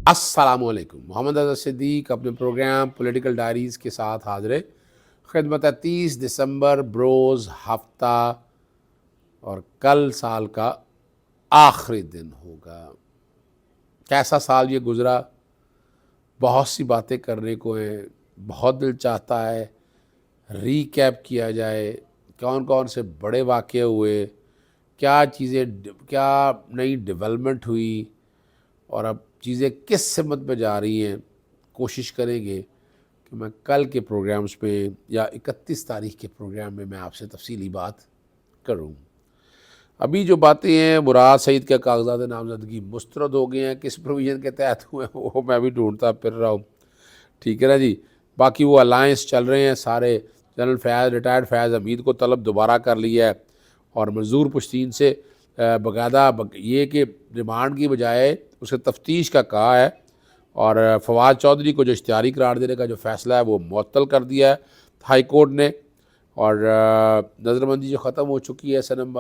السلام علیکم. محمد اظہر صدیق اپنے پروگرام پولیٹیکل ڈائریز کے ساتھ حاضر خدمت ہے. 30 دسمبر بروز ہفتہ اور کل سال کا آخری دن ہوگا. کیسا سال یہ گزرا؟ بہت سی باتیں کرنے کو ہیں، بہت دل چاہتا ہے ری کیپ کیا جائے، کون کون سے بڑے واقعے ہوئے، کیا چیزیں، کیا نئی ڈیولپمنٹ ہوئی، اور اب چیزیں کس سمت پہ جا رہی ہیں. کوشش کریں گے کہ میں کل کے پروگرامز پہ یا 31 تاریخ کے پروگرام میں آپ سے تفصیلی بات کروں. ابھی جو باتیں ہیں، مراد سعید کے کاغذات نامزدگی مسترد ہو گئے ہیں، کس پروویژن کے تحت ہوئے ہیں وہ میں بھی ڈھونڈتا پھر رہا ہوں. ٹھیک ہے نا جی. باقی وہ الائنس چل رہے ہیں سارے. جنرل فیاض، ریٹائرڈ فیاض حمید کو طلب دوبارہ کر لیا ہے، اور منظور پشتین سے باقاعدہ یہ کہ ریمانڈ کی بجائے اسے تفتیش کا کہا ہے، اور فواد چودھری کو جو اشتہاری قرار دینے کا جو فیصلہ ہے وہ معطل کر دیا ہے ہائی کورٹ نے. اور نظر بندی جو ختم ہو چکی ہے، صنم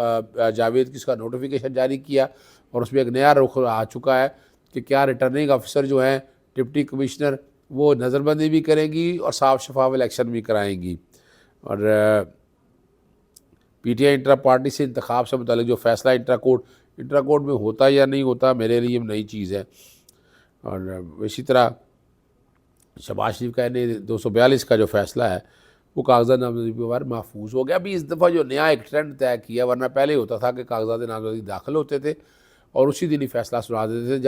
جاوید کی اس کا نوٹیفیکیشن جاری کیا، اور اس میں ایک نیا رخ آ چکا ہے کہ کیا ریٹرننگ آفیسر جو ہیں ڈپٹی کمشنر وہ نظر بندی بھی کریں گی اور صاف شفاف الیکشن بھی کرائیں گی. اور P T I intra party سے انتخاب سے متعلق جو فیصلہ انٹرا کورٹ میں ہوتا یا نہیں ہوتا، میرے لیے نئی چیز ہے. اور اسی طرح شہباز شریف کا 242 کا جو فیصلہ ہے وہ کاغذات نامزدگی پر محفوظ ہو گیا. ابھی اس دفعہ جو نیا ایک ٹرینڈ طے کیا، ورنہ پہلے ہوتا تھا کہ کاغذات نامزدگی داخل ہوتے تھے اور اسی دن ہی فیصلہ سنا دیتے تھے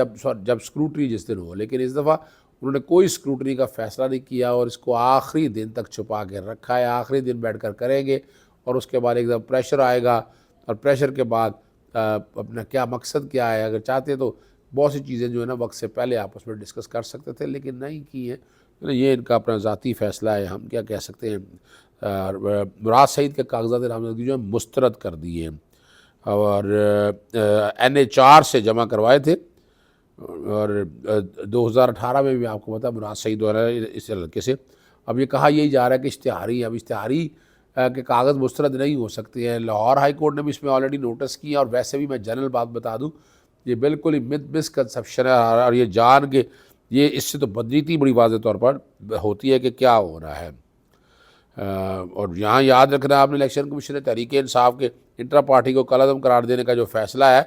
جب اسکروٹنی جس دن ہو، لیکن اس دفعہ انہوں نے کوئی اسکروٹنی کا فیصلہ نہیں کیا اور اس کو آخری دن تک چھپا کے رکھا ہے. آخری دن بیٹھ کر کریں گے، اور اس کے بعد ایک دم پریشر آئے گا، اور پریشر کے بعد اپنا کیا مقصد کیا ہے. اگر چاہتے تو بہت سی چیزیں جو ہے نا وقت سے پہلے آپس میں ڈسکس کر سکتے تھے، لیکن نہیں کی ہیں. یہ ان کا اپنا ذاتی فیصلہ ہے، ہم کیا کہہ سکتے ہیں. مراد سعید کے کاغذات نامزدگی جو ہے مسترد کر دیے ہیں، اور NH4 سے جمع کروائے تھے. اور 2018 میں بھی آپ کو پتا مراد سعید دوارا اس لڑکے سے اب یہ کہا یہی جا رہا ہے کہ اشتہاری کے کاغذ مسترد نہیں ہو سکتے ہیں. لاہور ہائی کورٹ نے بھی اس میں آلریڈی نوٹس کیا، اور ویسے بھی میں جنرل بات بتا دوں، یہ بالکل ہی مسکنسیپشن ہے، اور یہ جان کے یہ اس سے تو بدنیتی بڑی واضح طور پر ہوتی ہے کہ کیا ہو رہا ہے. اور یہاں یاد رکھنا آپ نے الیکشن کمیشن نے تحریک انصاف کے انٹرا پارٹی کو کالعدم قرار دینے کا جو فیصلہ ہے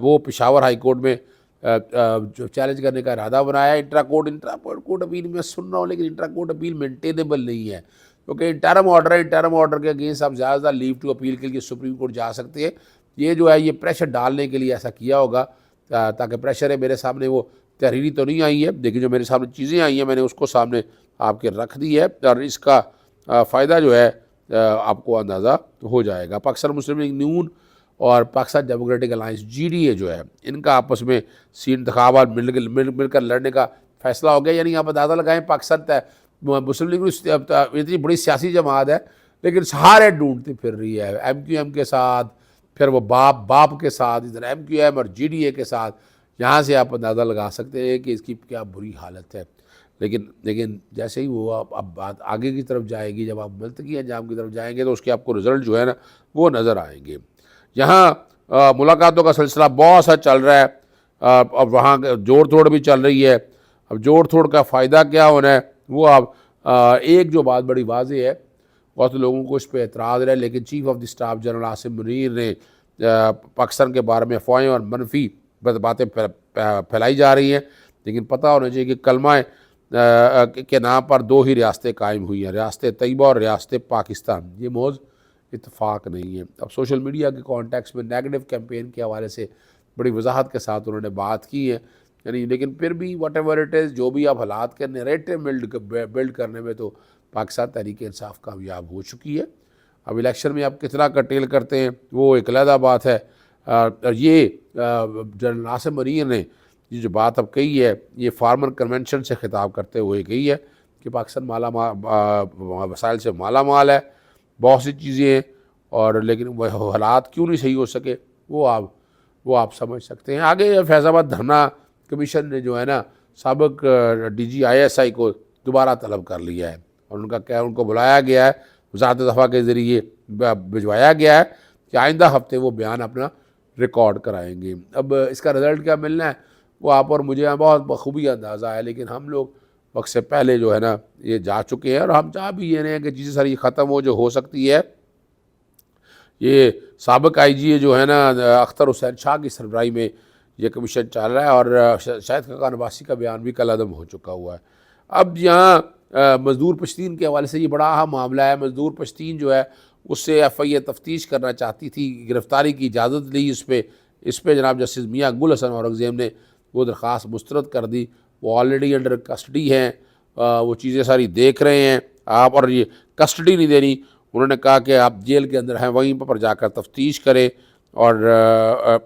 وہ پشاور ہائی کورٹ میں جو چیلنج کرنے کا ارادہ بنایا ہے. انٹرا کورٹ اپیل میں سن رہا ہوں، لیکن انٹرا کورٹ اپیل مینٹینیبل نہیں ہے، کیونکہ انٹرم آرڈر ہے. انٹرم آرڈر کے اگینسٹ آپ زیادہ لیو ٹو اپیل کے لیے سپریم کورٹ جا سکتے ہیں. یہ جو ہے یہ پریشر ڈالنے کے لیے ایسا کیا ہوگا تاکہ پریشر ہے. میرے سامنے وہ تحریری تو نہیں آئی ہے، لیکن جو میرے سامنے چیزیں آئی ہیں میں نے اس کو سامنے آپ کے رکھ دی ہے، اور اس کا فائدہ جو ہے آپ کو اندازہ ہو جائے گا. پاکستان مسلم لیگ نون اور پاکستان ڈیموکریٹک الائنس GDA جو ہے ان کا آپس میں انتخابات مل کر لڑنے کا فیصلہ ہو گیا. یعنی آپ اندازہ لگائیں، پاکستان مسلم لیگ اتنی بڑی سیاسی جماعت ہے لیکن سہارے ڈھونڈتی پھر رہی ہے MQM کے ساتھ، پھر وہ باپ کے ساتھ، ادھر MQM اور GDA کے ساتھ. یہاں سے آپ اندازہ لگا سکتے ہیں کہ اس کی کیا بری حالت ہے. لیکن جیسے ہی وہ اب بات آگے کی طرف جائے گی، جب آپ ملتقی انجام کی طرف جائیں گے تو اس کے آپ کو رزلٹ جو ہے نا وہ نظر آئیں گے. یہاں ملاقاتوں کا سلسلہ بہت سا چل رہا ہے، اب وہاں جوڑ توڑ بھی چل رہی ہے. اب جوڑ توڑ کا فائدہ کیا ہونا ہے وہ اب ایک جو بات بڑی واضح ہے، بہت لوگوں کو اس پہ اعتراض رہے، لیکن chief of the staff general Asim Munir نے پاکستان کے بارے میں افواہیں اور منفی باتیں پھیلائی جا رہی ہیں. لیکن پتہ ہونا چاہیے کہ کلمہ کے نام پر 2 ہی ریاستیں قائم ہوئی ہیں، ریاست طیبہ اور ریاست پاکستان. یہ موضوع اتفاق نہیں ہے. اب سوشل میڈیا کے کانٹیکس میں نیگیٹو کیمپین کے حوالے سے بڑی وضاحت کے ساتھ انہوں نے بات کی ہے. یعنی لیکن پھر بھی واٹ ایور اٹ از، جو بھی آپ حالات کے نیریٹو بلڈ کرنے میں تو پاکستان تحریک انصاف کامیاب ہو چکی ہے. اب الیکشن میں آپ کتنا کرٹیل کرتے ہیں وہ ایک علیحدہ بات ہے. اور یہ جنرل عاصم منیر نے یہ جو بات اب کہی ہے، یہ فارمر کنونشن سے خطاب کرتے ہوئے کہی ہے کہ پاکستان وسائل سے مالا مال ہے، بہت سی چیزیں ہیں، اور لیکن وہ حالات کیوں نہیں صحیح ہو سکے وہ آپ سمجھ سکتے ہیں. آگے فیض آباد دھرنا کمیشن نے جو ہے نا سابق DG ISI کو دوبارہ طلب کر لیا ہے، اور ان کو بلایا گیا ہے، وزارت دفاع کے ذریعے بھجوایا گیا ہے کہ آئندہ ہفتے وہ بیان اپنا ریکارڈ کرائیں گے. اب اس کا رزلٹ کیا ملنا ہے وہ آپ اور مجھے بہت بخوبی اندازہ ہے، لیکن ہم لوگ وقت سے پہلے جو ہے نا یہ جا چکے ہیں، اور ہم چاہ بھی یہ رہے ہیں کہ چیزیں ساری ختم ہو سکتی ہے۔ یہ سابق آئی جی جو ہے نا اختر حسین شاہ کی سربراہی میں یہ کمیشن چل رہا ہے، اور شاہد خاقان عباسی کا بیان بھی کل عدم ہو چکا ہوا ہے۔ اب یہاں مزدور پشتین کے حوالے سے یہ بڑا اہم معاملہ ہے۔ مزدور پشتین جو ہے اس سے ایف آئی اے تفتیش کرنا چاہتی تھی، گرفتاری کی اجازت لی اس پہ جناب جسٹس میاں گل حسن اورنگزیب نے وہ درخواست مسترد کر دی۔ وہ آلریڈی انڈر کسٹڈی ہیں، وہ چیزیں ساری دیکھ رہے ہیں آپ، اور یہ کسٹڈی نہیں دینی، انہوں نے کہا کہ آپ جیل کے اندر ہیں وہیں پر جا کر تفتیش کریں، اور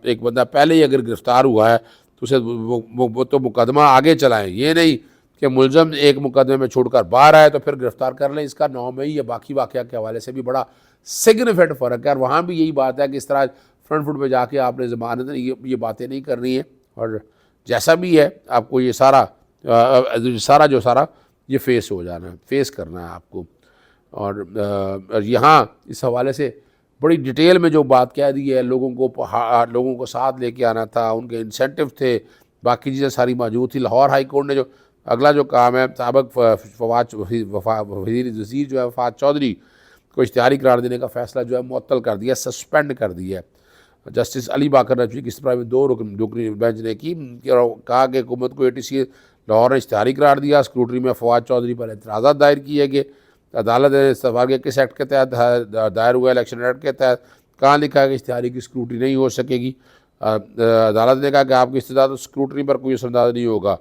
ایک بندہ پہلے ہی اگر گرفتار ہوا ہے تو اسے وہ تو مقدمہ آگے چلائیں، یہ نہیں کہ ملزم ایک مقدمے میں چھوڑ کر باہر آئے تو پھر گرفتار کر لیں۔ اس کا 9 مئی یا باقی واقعہ کے حوالے سے بھی بڑا سگنیفیکنٹ فرق ہے، اور وہاں بھی یہی بات ہے کہ اس طرح فرنٹ فٹ پہ جا کے آپ نے ضمانت یہ باتیں نہیں کرنی ہیں، اور جیسا بھی ہے آپ کو یہ سارا یہ فیس ہو جانا ہے، فیس کرنا ہے آپ کو۔ اور یہاں اس حوالے سے بڑی ڈیٹیل میں جو بات کہہ دی ہے، لوگوں کو ساتھ لے کے آنا تھا، ان کے انسینٹو تھے، باقی چیزیں ساری موجود تھی۔ لاہور ہائی کورٹ نے جو اگلا جو کام ہے، سابق وزیر جو ہے وفاد چودھری کو اشتہاری قرار دینے کا فیصلہ جو ہے معطل کر دیا، سسپینڈ کر دیا ہے۔ جسٹس علی باقر نقوی کی سربراہی میں 2 رکنی بینچ نے کہا کہ حکومت کو ATC لاہور نے اشتہاری قرار دیا، اسکروٹنی میں فواد چودھری پر اعتراضات دائر کیے گئے۔ عدالت نے استفسار کیا کس ایکٹ کے تحت دائر ہوا، الیکشن ایکٹ کے تحت، کہاں لکھا ہے کہ اشتہاری کی اسکروٹنی نہیں ہو سکے گی۔ عدالت نے کہا کہ آپ کی استدعا اسکروٹنی پر کوئی اثر انداز نہیں ہوگا۔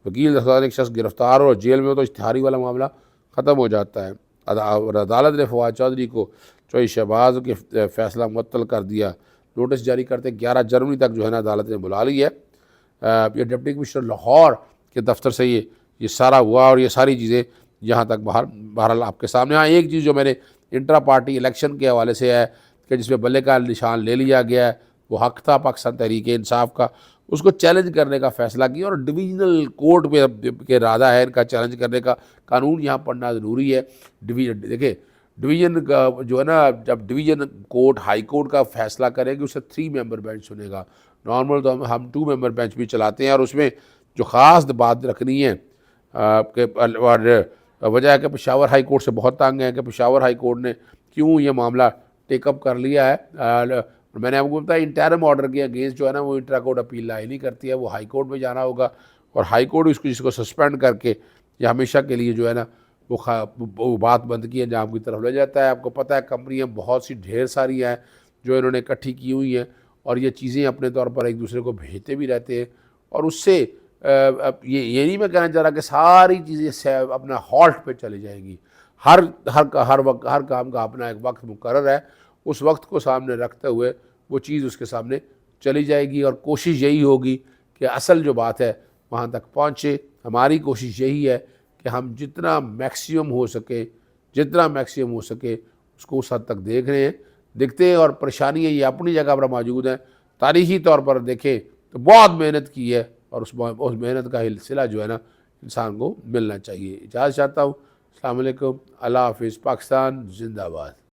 وکیل ایک شخص گرفتار ہو اور جیل میں ہو تو اشتہاری والا معاملہ ختم ہو جاتا ہے۔ اور عدالت نے فواد چودھری کو چوئی شہباز کے فیصلہ معطل کر دیا۔ نوٹس جاری کرتے 11 جنوری تک جو ہے نا عدالت نے بلا لی ہے۔ یہ ڈپٹی کمشنر لاہور کے دفتر سے یہ سارا ہوا، اور یہ ساری چیزیں یہاں تک بہرحال آپ کے سامنے۔ ہاں ایک چیز جو میں نے انٹرا پارٹی الیکشن کے حوالے سے ہے کہ جس میں بلے کا نشان لے لیا گیا ہے، وہ حق تھا پاکستان تحریک انصاف کا، اس کو چیلنج کرنے کا فیصلہ کیا، اور ڈویژنل کورٹ پہ کے ارادہ ہے ان کا چیلنج کرنے کا۔ قانون یہاں پڑھنا ضروری ہے۔ دیکھیں ڈویژن کا جو ہے نا، جب ڈویژن کورٹ ہائی کورٹ کا فیصلہ کرے گی اسے 3 ممبر بینچ سنے گا۔ نارمل تو ہم 2 ممبر بینچ بھی چلاتے ہیں، اور اس میں جو خاص بات رکھنی ہے کہ وجہ ہے کہ پشاور ہائی کورٹ سے بہت تنگ ہے کہ پشاور ہائی کورٹ نے کیوں یہ معاملہ ٹیک اپ کر لیا ہے۔ میں نے آپ کو بتایا انٹرم آرڈر کے اگینسٹ جو ہے نا وہ انٹرا کورٹ اپیل لائی نہیں کرتی ہے، وہ ہائی کورٹ میں جانا ہوگا، اور ہائی کورٹ اس کو سسپینڈ کر کے یہ ہمیشہ کے لیے جو ہے نا وہ بات بند کی انجام کی طرف لے جاتا ہے۔ آپ کو پتہ ہے کمپنیاں بہت سی ڈھیر ساری ہیں جو انہوں نے اکٹھی کی ہوئی ہیں، اور یہ چیزیں اپنے طور پر ایک دوسرے کو بھیجتے بھی رہتے ہیں، اور اس سے یہ نہیں میں کہنا چاہ رہا کہ ساری چیزیں اپنا ہالٹ پہ چلی جائیں گی۔ ہر کام کا اپنا ایک وقت مقرر ہے، اس وقت کو سامنے رکھتے ہوئے وہ چیز اس کے سامنے چلی جائے گی، اور کوشش یہی ہوگی کہ اصل جو بات ہے وہاں تک پہنچے۔ ہماری کوشش یہی ہے کہ ہم جتنا میکسیمم ہو سکے اس کو اس حد تک دیکھتے ہیں، اور پریشانیاں یہ اپنی جگہ پر موجود ہیں۔ تاریخی طور پر دیکھیں تو بہت محنت کی ہے، اور اس محنت کا صلہ جو ہے نا انسان کو ملنا چاہیے۔ اجازت چاہتا ہوں۔ السلام علیکم، اللہ حافظ، پاکستان زندہ باد۔